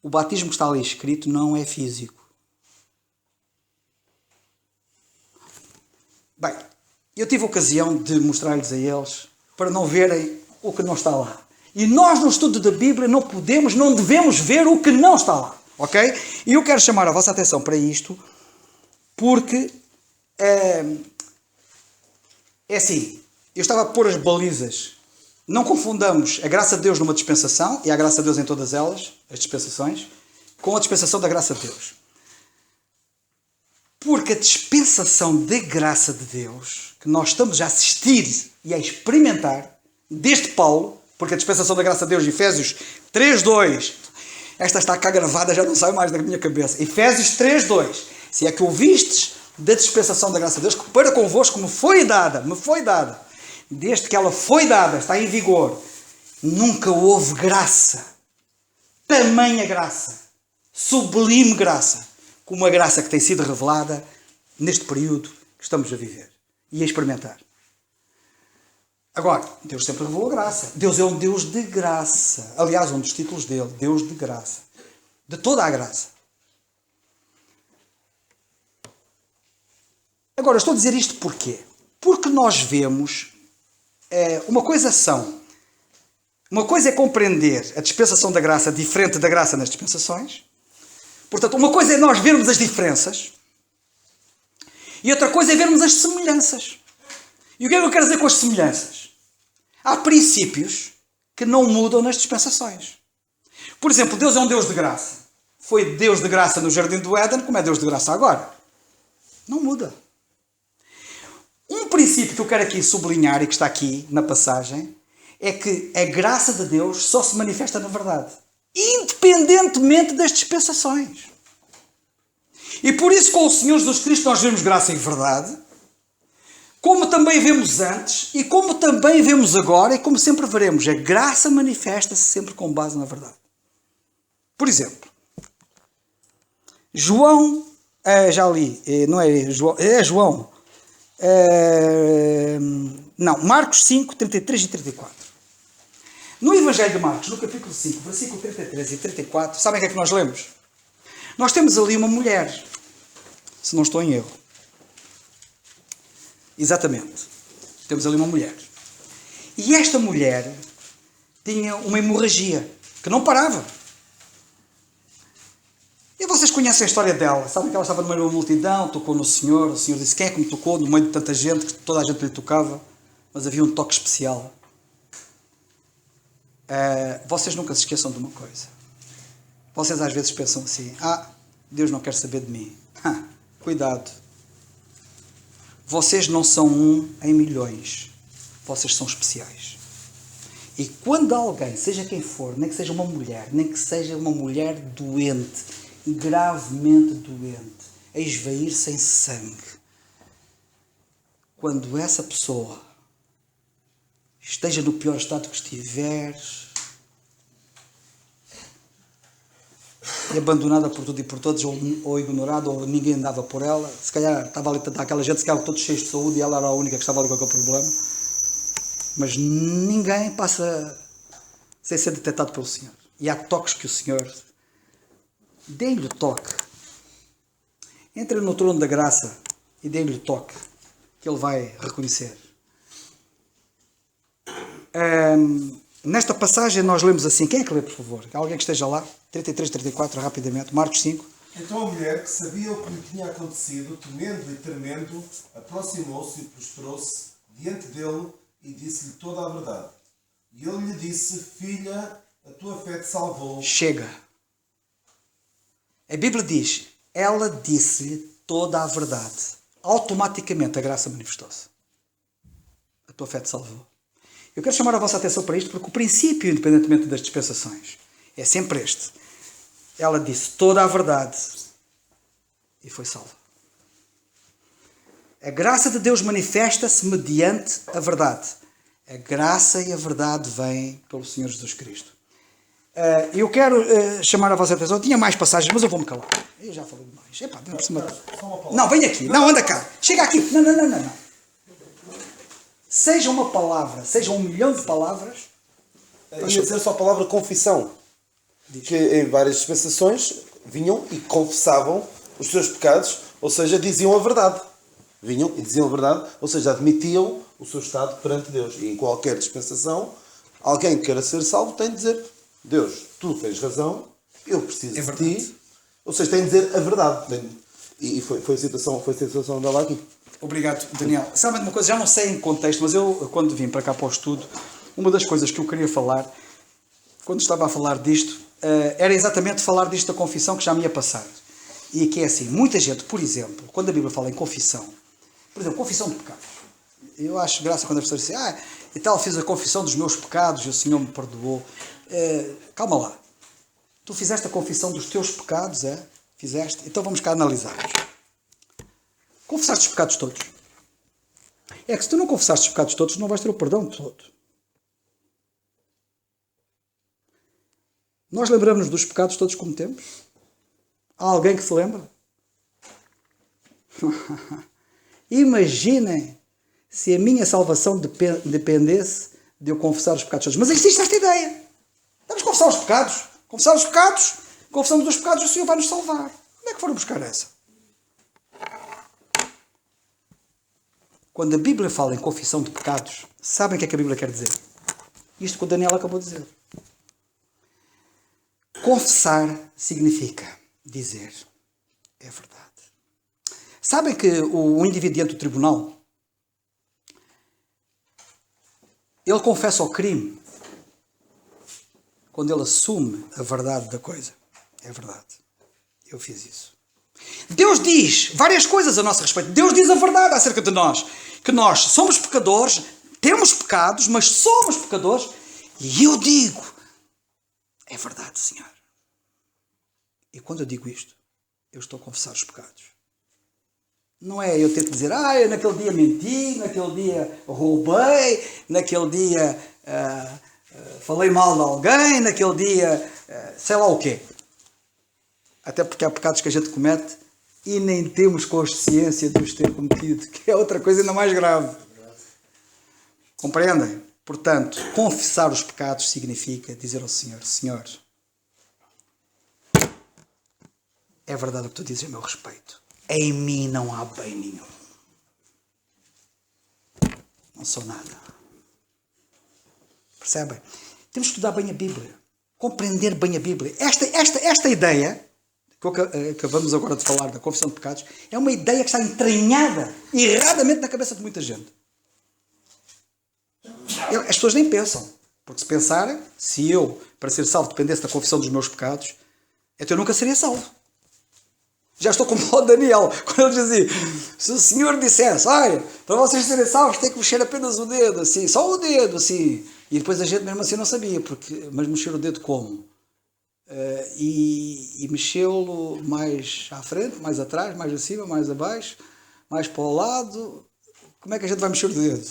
O batismo que está ali escrito não é físico. Bem, eu tive a ocasião de mostrar-lhes a eles para não verem o que não está lá. E nós, no estudo da Bíblia, não podemos, não devemos ver o que não está lá. Ok? E eu quero chamar a vossa atenção para isto, porque é assim, eu estava a pôr as balizas. Não confundamos a graça de Deus numa dispensação, e a graça de Deus em todas elas, as dispensações, com a dispensação da graça de Deus. Porque a dispensação da graça de Deus, que nós estamos a assistir e a experimentar, desde Paulo, porque a dispensação da graça de Deus, Efésios 3:2, esta está cá gravada, já não sai mais da minha cabeça. Efésios 3:2, se é que ouvistes da dispensação da graça de Deus, que para convosco me foi dada, desde que ela foi dada, está em vigor, nunca houve graça, tamanha graça, sublime graça, como a graça que tem sido revelada neste período que estamos a viver e a experimentar. Agora, Deus sempre revelou a graça. Deus é um Deus de graça. Aliás, um dos títulos dele, Deus de graça. De toda a graça. Agora, estou a dizer isto porquê? Porque nós vemos uma coisa é compreender a dispensação da graça diferente da graça nas dispensações. Portanto, uma coisa é nós vermos as diferenças e outra coisa é vermos as semelhanças. E o que é que eu quero dizer com as semelhanças? Há princípios que não mudam nas dispensações. Por exemplo, Deus é um Deus de graça. Foi Deus de graça no Jardim do Éden, como é Deus de graça agora. Não muda. Um princípio que eu quero aqui sublinhar e que está aqui na passagem é que a graça de Deus só se manifesta na verdade, independentemente das dispensações. E por isso, com o Senhor Jesus Cristo, nós vemos graça e verdade, como também vemos antes, e como também vemos agora, e como sempre veremos, a graça manifesta-se sempre com base na verdade. Por exemplo, João, já li, não é João, é João, não, Marcos 5, 33 e 34. No Evangelho de Marcos, no capítulo 5, versículo 33 e 34, sabem o que é que nós lemos? Nós temos ali uma mulher, se não estou em erro. Exatamente. Temos ali uma mulher. E esta mulher tinha uma hemorragia que não parava. E vocês conhecem a história dela. Sabem que ela estava no meio de uma multidão, tocou no Senhor. O Senhor disse, quem é que me tocou? No meio de tanta gente, que toda a gente lhe tocava. Mas havia um toque especial. Vocês nunca se esqueçam de uma coisa. Vocês às vezes pensam assim, Deus não quer saber de mim. Cuidado. Vocês não são um em milhões. Vocês são especiais. E quando alguém, seja quem for, nem que seja uma mulher, nem que seja uma mulher doente, gravemente doente, a esvair sem sangue, quando essa pessoa esteja no pior estado que estiver e abandonada por tudo e por todos, ou ignorada, ou ninguém dava por ela, se calhar estava ali aquela gente, se calhar todos cheios de saúde, e ela era a única que estava ali com aquele problema, mas ninguém passa sem ser detectado pelo Senhor. E há toques que o Senhor dê-lhe o toque, entre no trono da graça e dê-lhe o toque que ele vai reconhecer. Nesta passagem nós lemos assim, quem é que lê, por favor? Alguém que esteja lá, 33, 34, rapidamente, Marcos 5. Então a mulher, que sabia o que lhe tinha acontecido, temendo e tremendo, aproximou-se e prostrou-se diante dele e disse-lhe toda a verdade. E ele lhe disse, filha, a tua fé te salvou. Chega. A Bíblia diz, ela disse-lhe toda a verdade. Automaticamente a graça manifestou-se. A tua fé te salvou. Eu quero chamar a vossa atenção para isto, porque o princípio, independentemente das dispensações, é sempre este. Ela disse toda a verdade e foi salva. A graça de Deus manifesta-se mediante a verdade. A graça e a verdade vêm pelo Senhor Jesus Cristo. Eu quero chamar a vossa atenção. Eu tinha mais passagens, mas eu vou-me calar. Eu já falei demais. Epá, não, vem aqui. Não, anda cá. Chega aqui. Não. seja uma palavra, seja 1 milhão de palavras, Ia dizer só a palavra confissão. Que em várias dispensações vinham e confessavam os seus pecados, ou seja, diziam a verdade. Vinham e diziam a verdade, ou seja, admitiam o seu estado perante Deus. E em qualquer dispensação, alguém que queira ser salvo tem de dizer: Deus, tu tens razão, eu preciso de ti. Ou seja, tem de dizer a verdade. E foi a situação dela aqui. Obrigado, Daniel. Sabe uma coisa, já não sei em contexto, mas eu, quando vim para cá para o estudo, uma das coisas que eu queria falar, quando estava a falar disto, era exatamente falar disto da confissão que já me ia passar. E aqui é assim, muita gente, por exemplo, quando a Bíblia fala em confissão, por exemplo, confissão de pecados, eu acho graça quando as pessoas dizem, e tal, fiz a confissão dos meus pecados e o Senhor me perdoou. Calma lá. Tu fizeste a confissão dos teus pecados, é? Fizeste? Então vamos cá analisar. Confessaste os pecados todos. É que se tu não confessaste os pecados todos, não vais ter o perdão de todo. Nós lembramos-nos dos pecados todos que cometemos? Há alguém que se lembra? Imaginem se a minha salvação dependesse de eu confessar os pecados todos. Mas existe esta ideia. Vamos confessar os pecados. Confessar os pecados. Confessamos os pecados, o Senhor vai nos salvar. Onde é que foram buscar essa? Quando a Bíblia fala em confissão de pecados, sabem o que é que a Bíblia quer dizer? Isto que o Daniel acabou de dizer. Confessar significa dizer é verdade. Sabem que o indivíduo diante do tribunal, ele confessa o crime quando ele assume a verdade da coisa. É verdade. Eu fiz isso. Deus diz várias coisas a nosso respeito. Deus diz a verdade acerca de nós. Que nós somos pecadores, temos pecados, mas somos pecadores. E eu digo, é verdade, Senhor. E quando eu digo isto, eu estou a confessar os pecados. Não é eu ter que dizer, eu naquele dia menti, naquele dia roubei, naquele dia falei mal de alguém, naquele dia sei lá o quê. Até porque há pecados que a gente comete e nem temos consciência de os ter cometido, que é outra coisa ainda mais grave. Compreendem? Portanto, confessar os pecados significa dizer ao Senhor, Senhor, é verdade o que tu dizes a meu respeito. Em mim não há bem nenhum. Não sou nada. Percebem? Temos que estudar bem a Bíblia. Compreender bem a Bíblia. Esta ideia, que acabamos agora de falar da confissão de pecados, é uma ideia que está entranhada erradamente na cabeça de muita gente. As pessoas nem pensam. Porque se pensarem, se eu, para ser salvo, dependesse da confissão dos meus pecados, então eu nunca seria salvo. Já estou como o Daniel, quando ele dizia, se o Senhor dissesse, olha, para vocês serem salvos tem que mexer apenas o dedo, assim, só o dedo, assim. E depois a gente mesmo assim não sabia, mas mexer o dedo como? E mexê-lo mais à frente, mais atrás, mais acima, mais abaixo, mais para o lado. Como é que a gente vai mexer o dedo?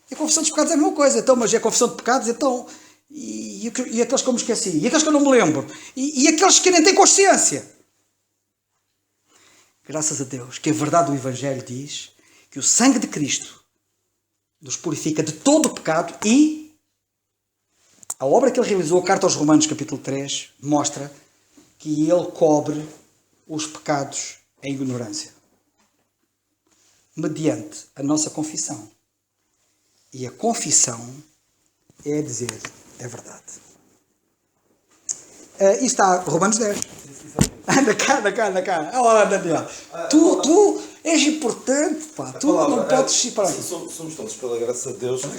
E a confissão dos pecados é a mesma coisa. Então, mas é a confissão de pecados, então... E aqueles que eu me esqueci? E aqueles que eu não me lembro? E aqueles que nem têm consciência? Graças a Deus, que a verdade do Evangelho diz que o sangue de Cristo nos purifica de todo o pecado e a obra que ele realizou, a Carta aos Romanos, capítulo 3, mostra que ele cobre os pecados em ignorância. Mediante a nossa confissão. E a confissão é dizer, é verdade. Isto está, Romanos 10. Anda cá. Olha, Daniel. Tu és importante, pá. Tu não podes ir para aí. Somos todos pela graça de Deus. Mas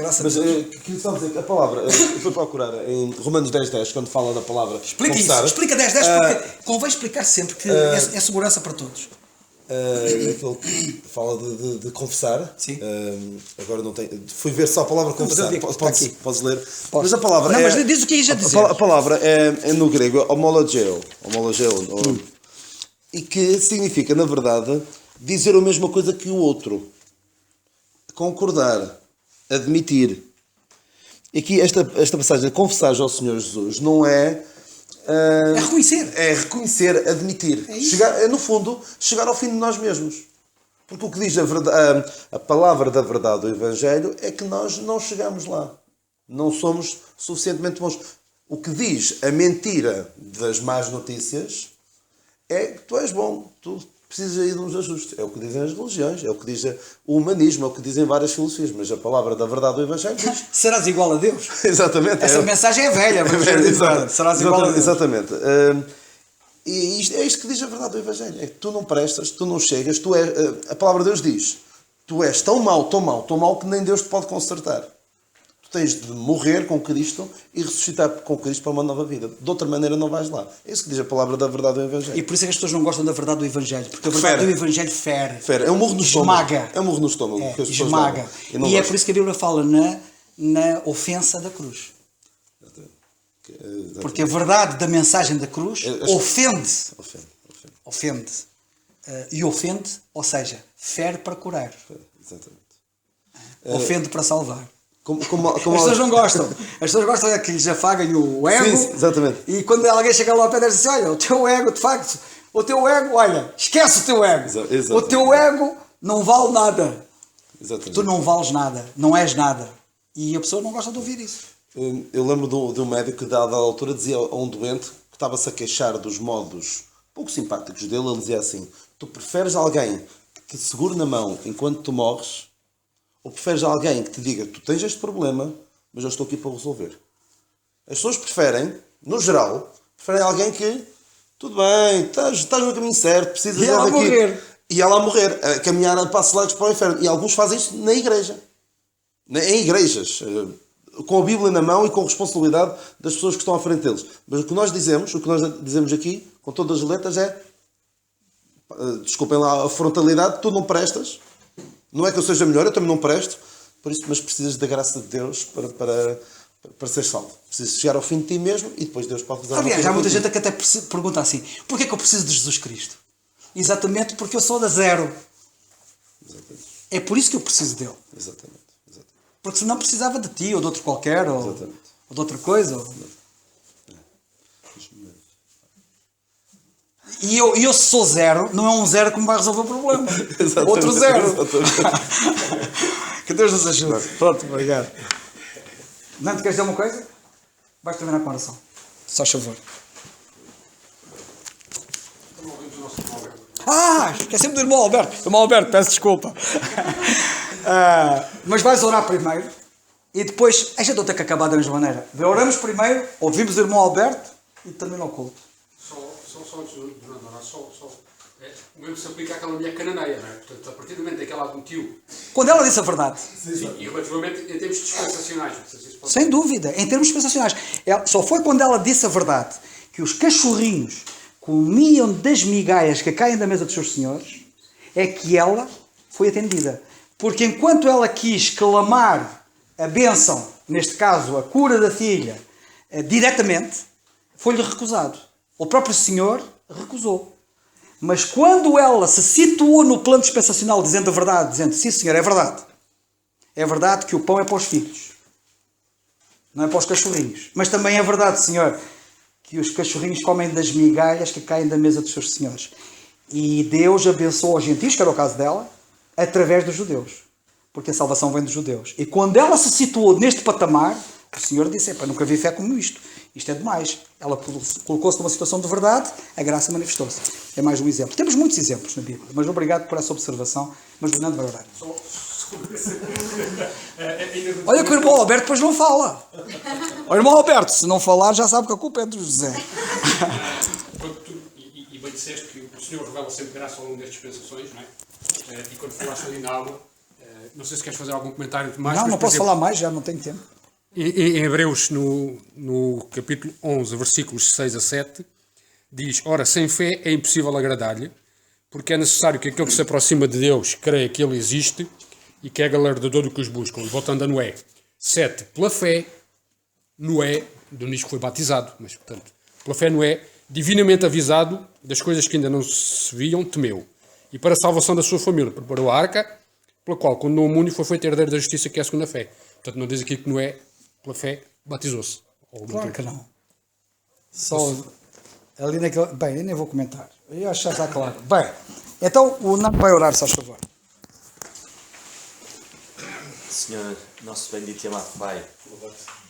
queria só dizer que a palavra, eu fui procurar em Romanos 10:10, quando fala da palavra explica confessar. Isso, explica 10:10, porque convém explicar sempre que é segurança para todos. Aquele que fala de confessar. Sim. Agora não tenho. Fui ver só a palavra confessar. Podes ler. Posso. Mas a palavra. Não, mas diz o que ia já dizer. A palavra é no grego homologeo. E que significa, na verdade, dizer a mesma coisa que o outro. Concordar. Admitir. Aqui, esta passagem de confessar ao Senhor Jesus não é. É reconhecer. É reconhecer, admitir. É isso. No fundo, chegar ao fim de nós mesmos. Porque o que diz a palavra da verdade do Evangelho é que nós não chegamos lá. Não somos suficientemente bons. O que diz a mentira das más notícias é que tu és bom, tu precisas aí de uns ajustes. É o que dizem as religiões, é o que diz o humanismo, é o que dizem várias filosofias, mas a palavra da verdade do Evangelho diz... Serás igual a Deus. Exatamente. Essa mensagem é velha, mas serás igual a Deus. Exatamente. E é isto que diz a verdade do Evangelho. É que tu não prestas, tu não chegas, tu és, a palavra de Deus diz, tu és tão mau que nem Deus te pode consertar. Tu tens de morrer com Cristo e ressuscitar com Cristo para uma nova vida. De outra maneira não vais lá. É isso que diz a palavra da verdade do Evangelho. E por isso é que as pessoas não gostam da verdade do Evangelho. Porque a verdade do Evangelho fere. É um murro no estômago. Esmaga. É um murro no estômago. É, que as pessoas esmaga. levam. E é por isso que a Bíblia fala na ofensa da cruz. Porque a verdade da mensagem da cruz ofende. Ofende. E ofende, ou seja, fere para curar. Exatamente. Ofende para salvar. Como as pessoas não gostam. As pessoas gostam é que lhes afaguem o ego. Sim, exatamente. E quando alguém chega lá ao pé deles diz assim, olha, o teu ego, de facto, olha, esquece o teu ego. Exatamente. O teu ego não vale nada. Exatamente. Tu não vales nada, não és nada. E a pessoa não gosta de ouvir isso. Eu lembro de um médico que, dada a altura, dizia a um doente que estava-se a queixar dos modos pouco simpáticos dele, ele dizia assim, tu preferes alguém que te segure na mão enquanto tu morres, ou preferes alguém que te diga, tu tens este problema, mas eu estou aqui para o resolver? As pessoas preferem, no geral, alguém que, tudo bem, estás no caminho certo, precisas de alguém morrer. E ela a morrer, a caminhar a passos largos para o inferno. E alguns fazem isto na igreja. Em igrejas. Com a Bíblia na mão e com responsabilidade das pessoas que estão à frente deles. Mas o que nós dizemos aqui, com todas as letras, é, desculpem lá a frontalidade, tu não prestas. Não é que eu seja melhor, eu também não presto, por isso, mas precisas da graça de Deus para seres salvo. Precisas chegar ao fim de ti mesmo e depois Deus pode usar. Aliás, há muita gente que até pergunta assim, porquê que eu preciso de Jesus Cristo? Exatamente porque eu sou da zero. Exatamente. É por isso que eu preciso dele. Exatamente. Porque senão precisava de ti, ou de outro qualquer, ou de outra coisa. E eu se sou zero, não é um zero que me vai resolver o problema. Outro zero. Que Deus nos ajude. Pronto, obrigado. Não te queres dizer uma coisa? Vais terminar com a oração. Só favor. Esqueci-me do irmão Alberto. Irmão Alberto, peço desculpa. Mas vais orar primeiro e depois a gente não tem que acabar da mesma maneira. Oramos primeiro, ouvimos o irmão Alberto e termina o culto. Só antes de orar, o mesmo se aplica àquela mulher cananeia, não é? Portanto, a partir do momento em que ela admitiu. Quando ela disse a verdade. Sim, e relativamente em termos dispensacionais. Sem dúvida, em termos dispensacionais. Só foi quando ela disse a verdade que os cachorrinhos comiam das migalhas que caem da mesa dos seus senhores, é que ela foi atendida. Porque enquanto ela quis clamar a bênção, neste caso a cura da filha, diretamente, foi-lhe recusado. O próprio Senhor recusou. Mas quando ela se situou no plano dispensacional, dizendo a verdade, dizendo, sim Senhor, é verdade que o pão é para os filhos, não é para os cachorrinhos. Mas também é verdade, Senhor, que os cachorrinhos comem das migalhas que caem da mesa dos seus senhores. E Deus abençoou os gentios, que era o caso dela, através dos judeus. Porque a salvação vem dos judeus. E quando ela se situou neste patamar, o Senhor disse, nunca vi fé como isto. Isto é demais. Ela colocou-se numa situação de verdade, a graça manifestou-se. É mais um exemplo. Temos muitos exemplos na Bíblia, mas obrigado por essa observação. Mas Fernando vai orar. Olha que o irmão Alberto depois não fala. O irmão Alberto, se não falar, já sabe que a culpa é do José. E bem disseste que o Senhor revela sempre graça ao longo das dispensações, não é? E quando falaste ali na água, não sei se queres fazer algum comentário de mais. Não posso falar mais, já não tenho tempo. Em Hebreus, no capítulo 11, versículos 6 a 7, diz, ora, sem fé é impossível agradar-lhe, porque é necessário que aquele que se aproxima de Deus creia que Ele existe e que é galardador do que os buscam. Voltando a Noé. 7. Pela fé, Noé, diz que foi batizado, mas, portanto, pela fé Noé, divinamente avisado das coisas que ainda não se viam, temeu. E para a salvação da sua família, preparou a arca, pela qual, quando não o mundo, foi feito herdeiro da justiça, que é a segunda fé. Portanto, não diz aqui que Noé, pela fé, batizou-se. Claro que não. Só ali naquele... Bem, eu nem vou comentar. Eu acho que já está claro. Bem, então o Nando vai orar, se faz favor. Senhor, nosso bendito e amado Pai,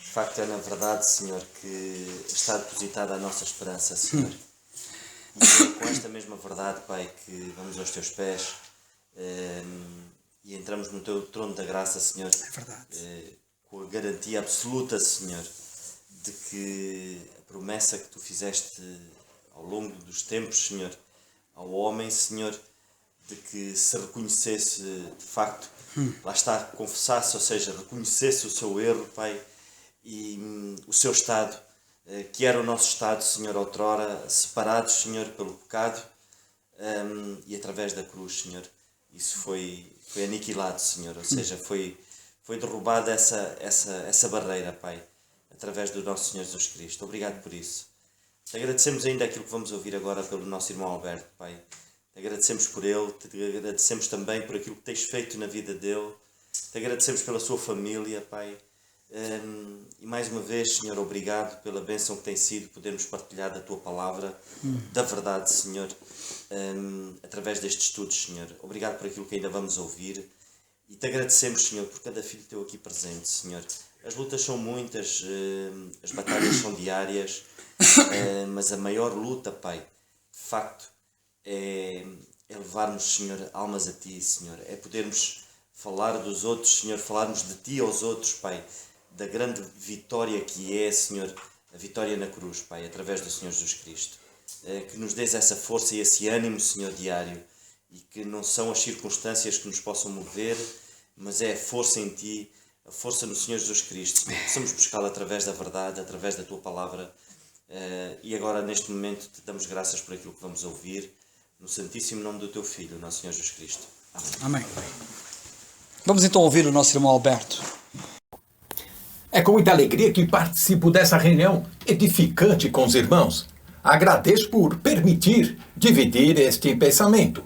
de facto é na verdade, Senhor, que está depositada a nossa esperança, Senhor. E é com esta mesma verdade, Pai, que vamos aos Teus pés e entramos no Teu trono da graça, Senhor. É verdade. Com a garantia absoluta, Senhor, de que a promessa que Tu fizeste ao longo dos tempos, Senhor, ao homem, Senhor, de que se reconhecesse de facto, lá está, confessasse, ou seja, reconhecesse o seu erro, Pai, e o seu estado, que era o nosso estado, Senhor, outrora, separados, Senhor, pelo pecado, e através da cruz, Senhor, isso foi aniquilado, Senhor, ou seja, foi derrubada essa barreira, Pai, através do nosso Senhor Jesus Cristo. Obrigado por isso. Te agradecemos ainda aquilo que vamos ouvir agora pelo nosso irmão Alberto, Pai. Te agradecemos por ele, te agradecemos também por aquilo que tens feito na vida dele, te agradecemos pela sua família, Pai. E mais uma vez, Senhor, obrigado pela bênção que tem sido podermos partilhar da Tua Palavra, da verdade, Senhor, através destes estudos, Senhor. Obrigado por aquilo que ainda vamos ouvir e te agradecemos, Senhor, por cada filho Teu aqui presente, Senhor. As lutas são muitas, as batalhas são diárias, mas a maior luta, Pai, de facto, é levarmos, Senhor, almas a Ti, Senhor. É podermos falar dos outros, Senhor, falarmos de Ti aos outros, Pai, da grande vitória que é, Senhor, a vitória na cruz, Pai, através do Senhor Jesus Cristo. Que nos dês essa força e esse ânimo, Senhor, diário, e que não são as circunstâncias que nos possam mover, mas é a força em Ti, a força no Senhor Jesus Cristo, Senhor. Possamos buscá-la através da verdade, através da Tua Palavra. E agora, neste momento, te damos graças por aquilo que vamos ouvir, no santíssimo nome do Teu Filho, nosso Senhor Jesus Cristo. Amém. Amém. Vamos então ouvir o nosso irmão Alberto. É com muita alegria que participo dessa reunião edificante com os irmãos. Agradeço por permitir dividir este pensamento.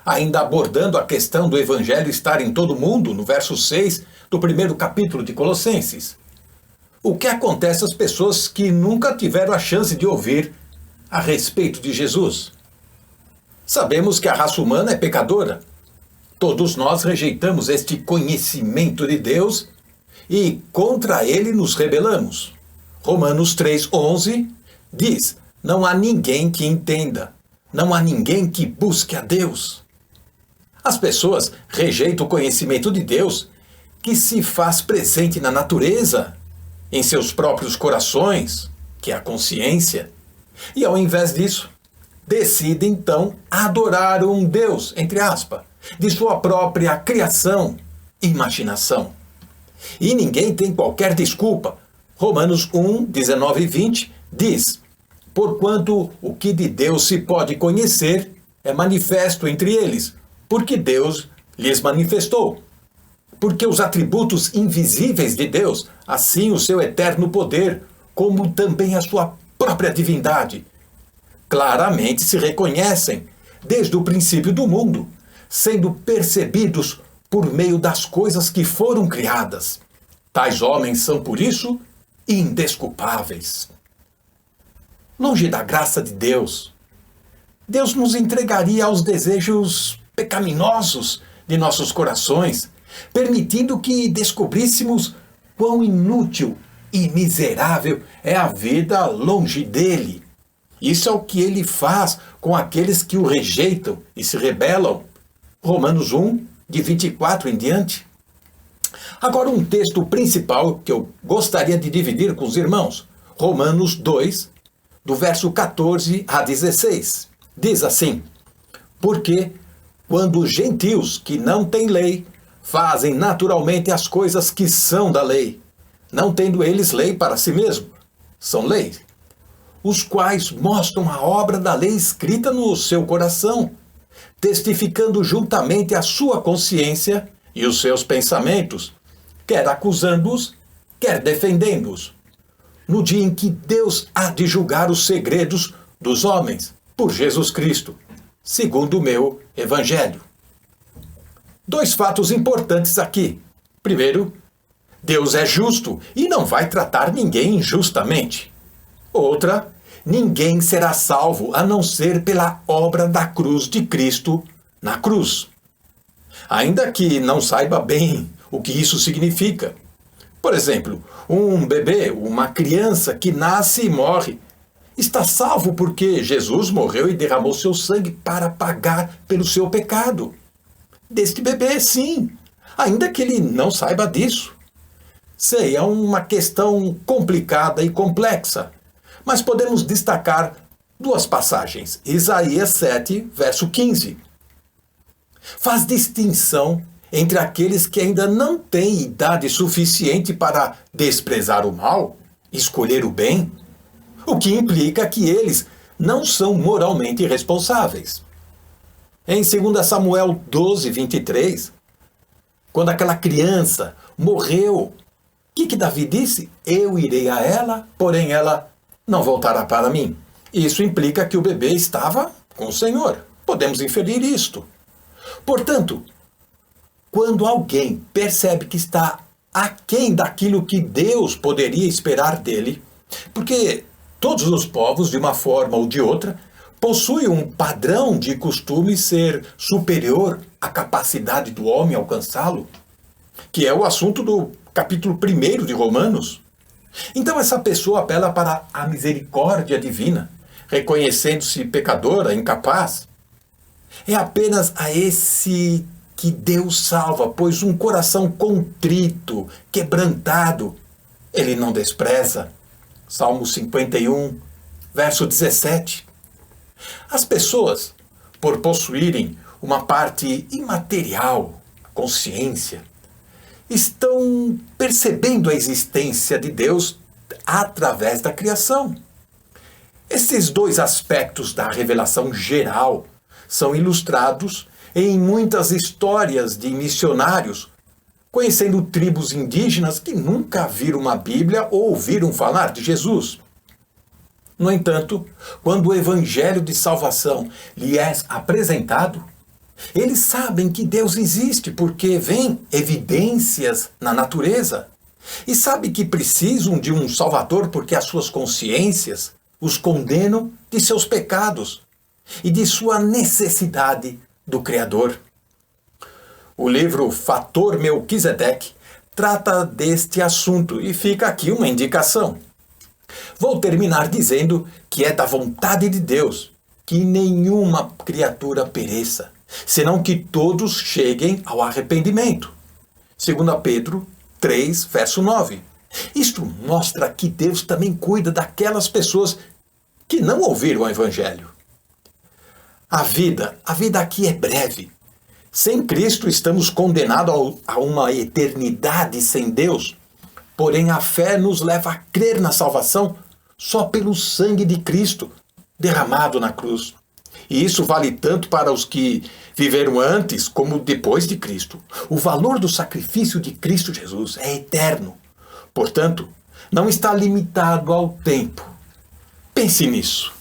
Ainda abordando a questão do Evangelho estar em todo o mundo, no verso 6 do primeiro capítulo de Colossenses. O que acontece às pessoas que nunca tiveram a chance de ouvir a respeito de Jesus? Sabemos que a raça humana é pecadora. Todos nós rejeitamos este conhecimento de Deus e contra ele nos rebelamos. Romanos 3,11 diz: não há ninguém que entenda, não há ninguém que busque a Deus. As pessoas rejeitam o conhecimento de Deus que se faz presente na natureza, em seus próprios corações, que é a consciência, e ao invés disso, decide então adorar um Deus, entre aspas, de sua própria criação e imaginação. E ninguém tem qualquer desculpa. Romanos 1, 19 e 20 diz: porquanto o que de Deus se pode conhecer é manifesto entre eles, porque Deus lhes manifestou. Porque os atributos invisíveis de Deus, assim o seu eterno poder, como também a sua própria divindade, claramente se reconhecem desde o princípio do mundo, sendo percebidos por meio das coisas que foram criadas. Tais homens são, por isso, indesculpáveis. Longe da graça de Deus, Deus nos entregaria aos desejos pecaminosos de nossos corações, permitindo que descobríssemos quão inútil e miserável é a vida longe dele. Isso é o que ele faz com aqueles que o rejeitam e se rebelam. Romanos 1, de 24 em diante. Agora um texto principal que eu gostaria de dividir com os irmãos. Romanos 2, do verso 14 a 16. Diz assim: porque quando os gentios que não têm lei fazem naturalmente as coisas que são da lei, não tendo eles lei para si mesmo, são leis, os quais mostram a obra da lei escrita no seu coração, testificando juntamente a sua consciência e os seus pensamentos, quer acusando-os, quer defendendo-os, no dia em que Deus há de julgar os segredos dos homens, por Jesus Cristo, segundo o meu Evangelho. Dois fatos importantes aqui. Primeiro, Deus é justo e não vai tratar ninguém injustamente. Outra, ninguém será salvo a não ser pela obra da cruz de Cristo na cruz. Ainda que não saiba bem o que isso significa. Por exemplo, um bebê, uma criança que nasce e morre, está salvo porque Jesus morreu e derramou seu sangue para pagar pelo seu pecado. Deste bebê, sim, ainda que ele não saiba disso. Sei, é uma questão complicada e complexa, mas podemos destacar duas passagens. Isaías 7, verso 15. Faz distinção entre aqueles que ainda não têm idade suficiente para desprezar o mal, escolher o bem, o que implica que eles não são moralmente responsáveis. Em 2 Samuel 12, 23, quando aquela criança morreu, o que Davi disse? Eu irei a ela, porém ela não voltará para mim. Isso implica que o bebê estava com o Senhor. Podemos inferir isto. Portanto, quando alguém percebe que está aquém daquilo que Deus poderia esperar dele, porque todos os povos, de uma forma ou de outra, possuem um padrão de costume ser superior à capacidade do homem alcançá-lo, que é o assunto do capítulo 1 de Romanos. Então essa pessoa apela para a misericórdia divina, reconhecendo-se pecadora, incapaz. É apenas a esse que Deus salva, pois um coração contrito, quebrantado, ele não despreza. Salmo 51, verso 17. As pessoas, por possuírem uma parte imaterial, consciência, estão percebendo a existência de Deus através da criação. Esses dois aspectos da revelação geral são ilustrados em muitas histórias de missionários, conhecendo tribos indígenas que nunca viram uma Bíblia ou ouviram falar de Jesus. No entanto, quando o evangelho de salvação lhe é apresentado, eles sabem que Deus existe porque veem evidências na natureza e sabem que precisam de um Salvador porque as suas consciências os condenam de seus pecados e de sua necessidade do Criador. O livro Fator Melquisedeque trata deste assunto e fica aqui uma indicação. Vou terminar dizendo que é da vontade de Deus que nenhuma criatura pereça, senão que todos cheguem ao arrependimento. 2 Pedro 3, verso 9. Isto mostra que Deus também cuida daquelas pessoas que não ouviram o Evangelho. A vida aqui é breve. Sem Cristo estamos condenados a uma eternidade sem Deus. Porém, a fé nos leva a crer na salvação só pelo sangue de Cristo derramado na cruz. E isso vale tanto para os que viveram antes como depois de Cristo. O valor do sacrifício de Cristo Jesus é eterno. Portanto, não está limitado ao tempo. Pense nisso.